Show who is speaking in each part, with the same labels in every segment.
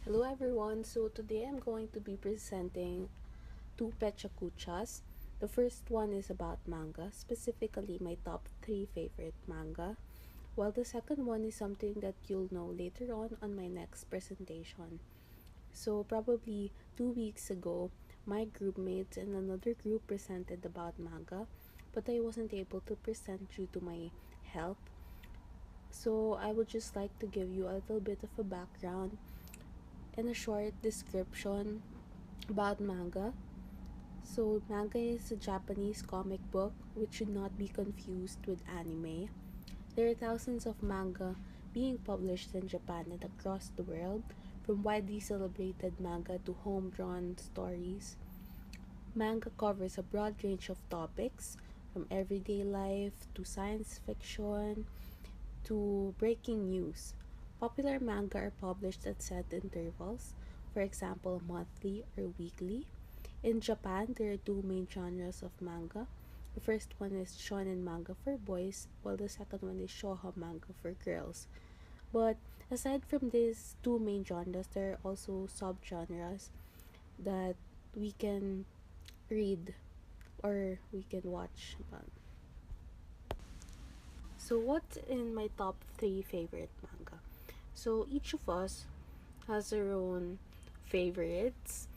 Speaker 1: Hello everyone, so today I'm going to be presenting two Pecha Kuchas. The first one is about manga, specifically my top 3 favorite manga, while the second one is something that you'll know later on my next presentation. So probably 2 weeks ago, my group mates and another group presented about manga, but I wasn't able to present due to my health. So I would just like to give you a little bit of a background and a short description about manga. So, manga is a Japanese comic book which should not be confused with anime. There are thousands of manga being published in Japan and across the world, from widely celebrated manga to home drawn stories. Manga covers a broad range of topics, from everyday life to science fiction to breaking news. Popular manga are published at set intervals, for example, monthly or weekly. In Japan, there are two main genres of manga. The first one is shonen manga for boys, while the second one is shoujo manga for girls. But aside from these two main genres, there are also subgenres that we can read or we can watch. So, what's in my top three favorite manga? So, each of us has our own favorites.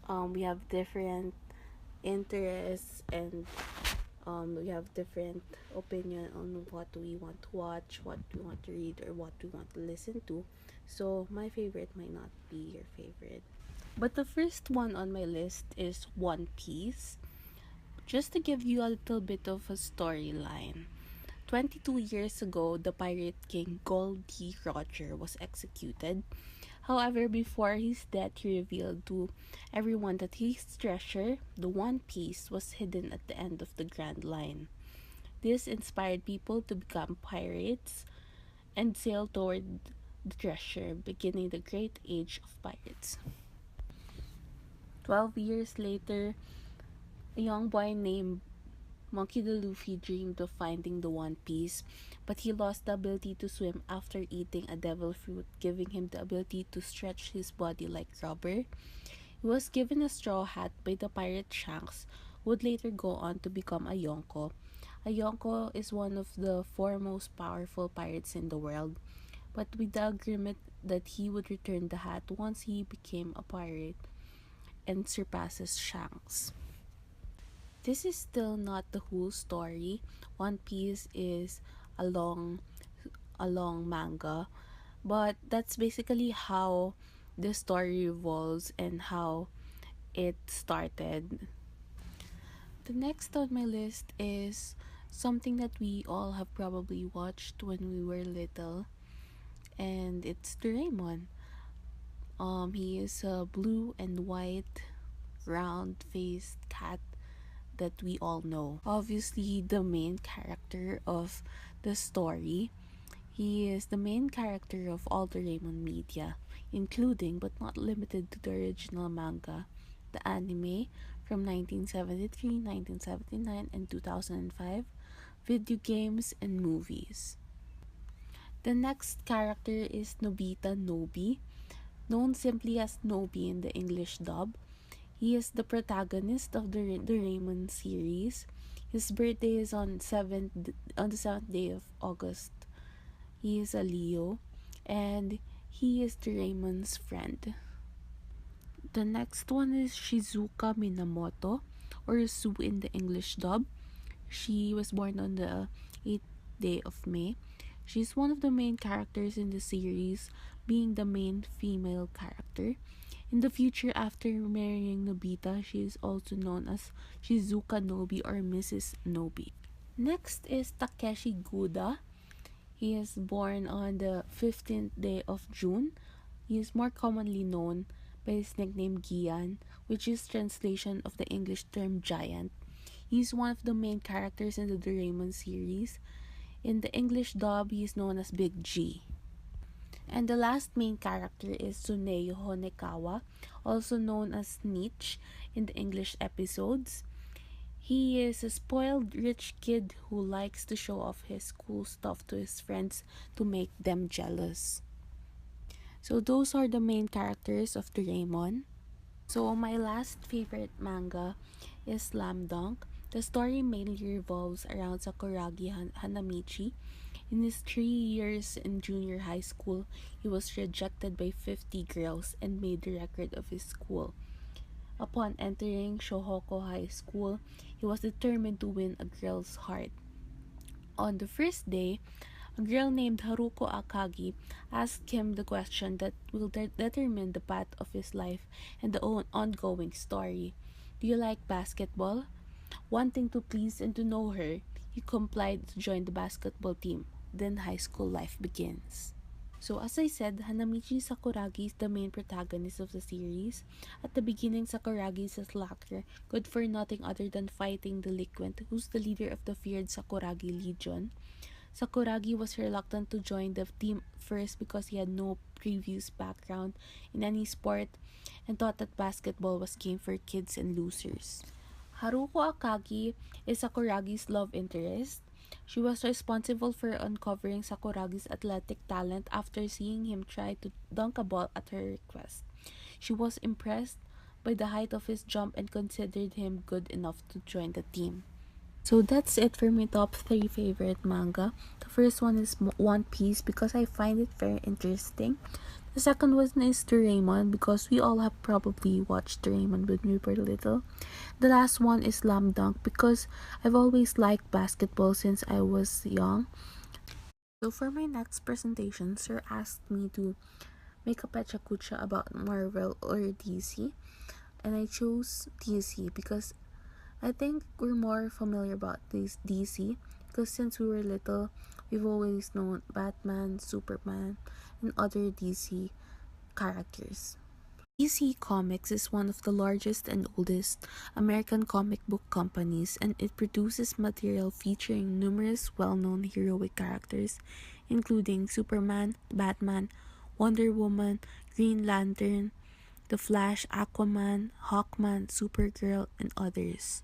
Speaker 1: We have different interests and we have different opinion on what we want to watch, what we want to read, or what we want to listen to. So, my favorite might not be your favorite. But the first one on my list is One Piece. Just to give you a little bit of a storyline. 22 years ago, the pirate king Gold D. Roger was executed. However, before his death, he revealed to everyone that his treasure, the One Piece, was hidden at the end of the Grand Line. This inspired people to become pirates and sail toward the treasure, beginning the Great Age of Pirates. 12 years later, a young boy named Monkey D. Luffy dreamed of finding the One Piece, but he lost the ability to swim after eating a devil fruit, giving him the ability to stretch his body like rubber. He was given a straw hat by the pirate Shanks, who would later go on to become a Yonko. A Yonko is one of the four most powerful pirates in the world, but with the agreement that he would return the hat once he became a pirate and surpasses Shanks. This is still not the whole story. One Piece is a long a long manga, but that's basically how the story revolves and how it started. The next on my list is something that we all have probably watched when we were little, and it's Doraemon. He is a blue and white round faced cat that we all know. Obviously, the main character of the story. He is the main character of all the Doraemon media, including but not limited to the original manga, the anime from 1973, 1979, and 2005, video games, and movies. The next character is Nobita Nobi, known simply as Nobi in the English dub. He is the protagonist of the Doraemon series. His birthday is on the 7th day of August. He is a Leo, and he is Doraemon's friend. The next one is Shizuka Minamoto, or Sue in the English dub. She was born on the 8th day of May. She's one of the main characters in the series, being the main female character. In the future, after marrying Nobita, she is also known as Shizuka Nobi or Mrs. Nobi. Next is Takeshi Guda. He is born on the 15th day of June. He is more commonly known by his nickname Gian, which is translation of the English term giant. He is one of the main characters in the Doraemon series. In the English dub, he is known as Big G. And the last main character is Tsuneyo Honekawa, also known as Snitch in the English episodes. He is a spoiled rich kid who likes to show off his cool stuff to his friends to make them jealous. So those are the main characters of Doraemon. So my last favorite manga is Slam Dunk. The story mainly revolves around Sakuragi Hanamichi. In his 3 years in junior high school, he was rejected by 50 girls and made the record of his school. Upon entering Shohoko High School, he was determined to win a girl's heart. On the first day, a girl named Haruko Akagi asked him the question that will determine the path of his life and the ongoing story. Do you like basketball? Wanting to please and to know her, he complied to join the basketball team. Then high school life begins. So as I said, Hanamichi Sakuragi is the main protagonist of the series. At the beginning, Sakuragi is a slacker, good for nothing other than fighting delinquent, who's the leader of the feared Sakuragi Legion. Sakuragi was reluctant to join the team first because he had no previous background in any sport and thought that basketball was game for kids and losers. Haruko Akagi is Sakuragi's love interest. She was responsible for uncovering Sakuragi's athletic talent after seeing him try to dunk a ball at her request. She was impressed by the height of his jump and considered him good enough to join the team. So that's it for my top 3 favorite manga. The first one is One Piece because I find it very interesting. The second one is Doraemon because we all have probably watched Doraemon when we were little. The last one is Slam Dunk because I've always liked basketball since I was young. So for my next presentation, Sir asked me to make a Pecha Kucha about Marvel or DC. And I chose DC because I think we're more familiar about this DC because since we were little, we've always known Batman, Superman, and other DC characters. DC Comics is one of the largest and oldest American comic book companies, and it produces material featuring numerous well-known heroic characters, including Superman, Batman, Wonder Woman, Green Lantern, The Flash, Aquaman, Hawkman, Supergirl, and others.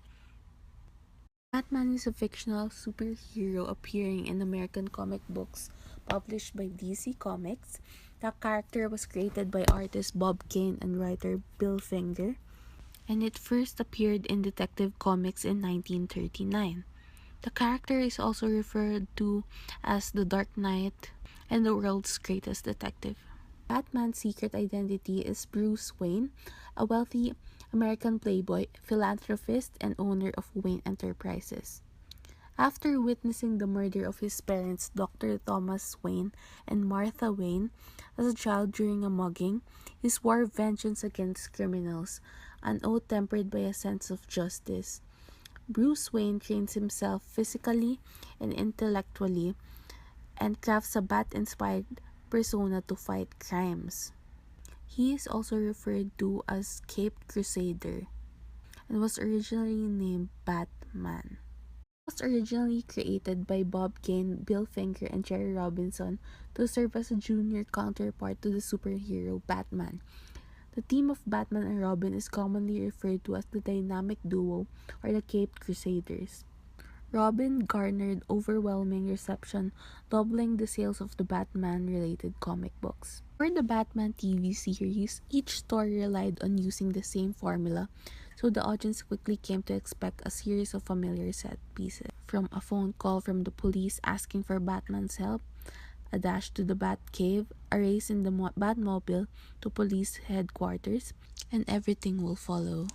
Speaker 1: Batman is a fictional superhero appearing in American comic books published by DC Comics. The character was created by artist Bob Kane and writer Bill Finger, and it first appeared in Detective Comics in 1939. The character is also referred to as the Dark Knight and the world's greatest detective. Batman's secret identity is Bruce Wayne, a wealthy American playboy, philanthropist, and owner of Wayne Enterprises. After witnessing the murder of his parents, Dr. Thomas Wayne and Martha Wayne, as a child during a mugging, he swore vengeance against criminals, an oath tempered by a sense of justice. Bruce Wayne trains himself physically and intellectually and crafts a bat-inspired persona to fight crimes. He is also referred to as Caped Crusader and was originally named Batman. It was originally created by Bob Kane, Bill Finger, and Jerry Robinson to serve as a junior counterpart to the superhero Batman. The team of Batman and Robin is commonly referred to as the dynamic duo or the Caped Crusaders. Robin garnered overwhelming reception, doubling the sales of the Batman-related comic books. For the Batman TV series, each story relied on using the same formula, so the audience quickly came to expect a series of familiar set pieces. From a phone call from the police asking for Batman's help, a dash to the Batcave, a race in the Batmobile to police headquarters, and everything will follow.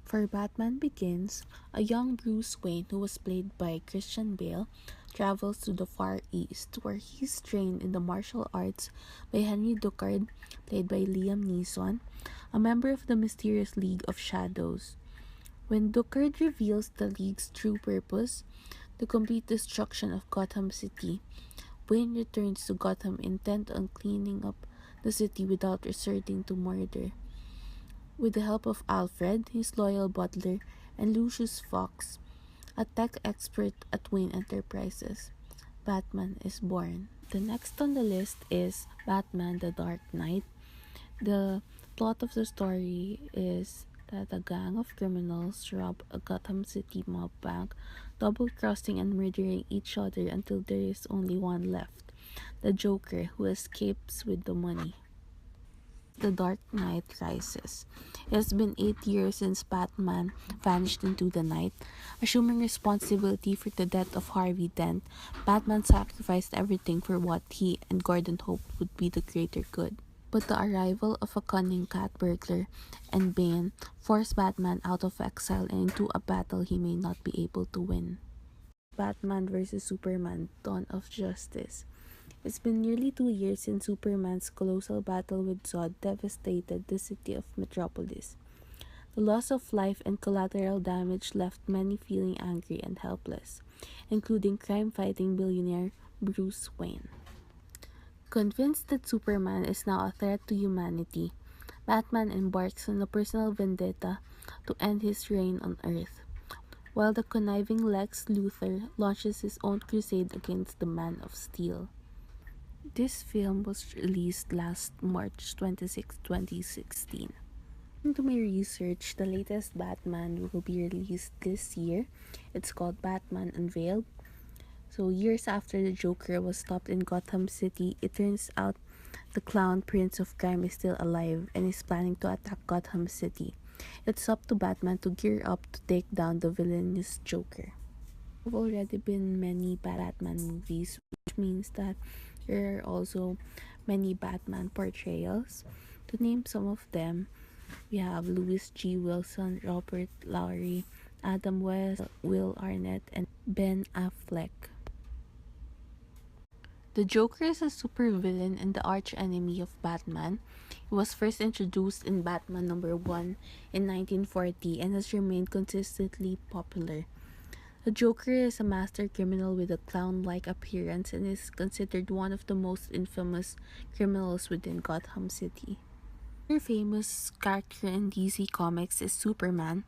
Speaker 1: For Batman Begins, a young Bruce Wayne who was played by Christian Bale travels to the Far East where he's trained in the martial arts by Henry Ducard, played by Liam Neeson, a member of the mysterious League of Shadows. When Ducard reveals the League's true purpose, the complete destruction of Gotham City, Wayne returns to Gotham intent on cleaning up the city without resorting to murder. With the help of Alfred, his loyal butler, and Lucius Fox, a tech expert at Wayne Enterprises, Batman is born. The next on the list is Batman the Dark Knight. The plot of the story is that a gang of criminals rob a Gotham City mob bank, double-crossing and murdering each other until there is only one left, the Joker, who escapes with the money. The Dark Knight Rises. It has been 8 years since Batman vanished into the night. Assuming responsibility for the death of Harvey Dent, Batman sacrificed everything for what he and Gordon hoped would be the greater good. But the arrival of a cunning cat burglar and Bane forced Batman out of exile and into a battle he may not be able to win. Batman vs. Superman: Dawn of Justice. It's been nearly 2 years since Superman's colossal battle with Zod devastated the city of Metropolis. The loss of life and collateral damage left many feeling angry and helpless, including crime-fighting billionaire Bruce Wayne. Convinced that Superman is now a threat to humanity, Batman embarks on a personal vendetta to end his reign on Earth, while the conniving Lex Luthor launches his own crusade against the Man of Steel. This film was released last March 26, 2016. Into my research, the latest Batman will be released this year. It's called Batman Unveiled. So, years after the Joker was stopped in Gotham City, it turns out the clown prince of crime is still alive and is planning to attack Gotham City. It's up to Batman to gear up to take down the villainous Joker. There have already been many Batman movies, which means that there are also many Batman portrayals. To name some of them, we have Louis G. Wilson, Robert Lowry, Adam West, Will Arnett, and Ben Affleck. The Joker is a supervillain and the arch-enemy of Batman. He was first introduced in Batman number 1 in 1940 and has remained consistently popular. The Joker is a master criminal with a clown-like appearance and is considered one of the most infamous criminals within Gotham City. Another famous character in DC Comics is Superman.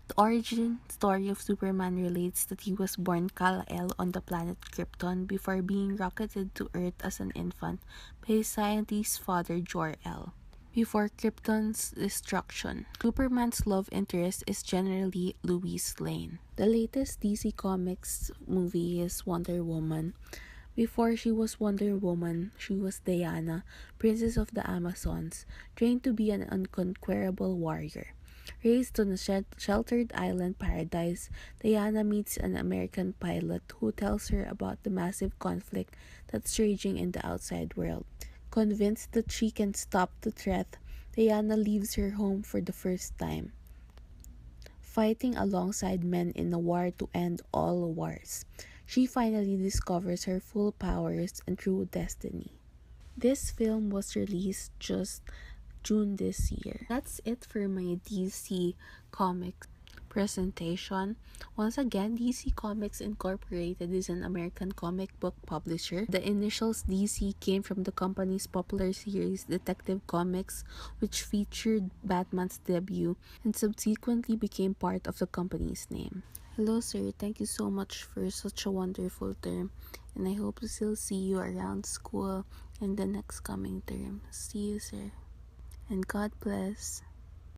Speaker 1: The origin story of Superman relates that he was born Kal-El on the planet Krypton before being rocketed to Earth as an infant by his scientist father Jor-El. Before Krypton's destruction, Superman's love interest is generally Lois Lane. The latest DC Comics movie is Wonder Woman. Before she was Wonder Woman, she was Diana, Princess of the Amazons, trained to be an unconquerable warrior. Raised on a sheltered island paradise, Diana meets an American pilot who tells her about the massive conflict that's raging in the outside world. Convinced that she can stop the threat, Diana leaves her home for the first time, fighting alongside men in a war to end all wars. She finally discovers her full powers and true destiny. This film was released just June this year. That's it for my DC Comics presentation. Once again, DC Comics Incorporated is an American comic book publisher. The initials DC came from the company's popular series Detective Comics, which featured Batman's debut and subsequently became part of the company's name. Hello sir, thank you so much for such a wonderful term, and I hope to still see you around school in the next coming term. See you sir, and God bless.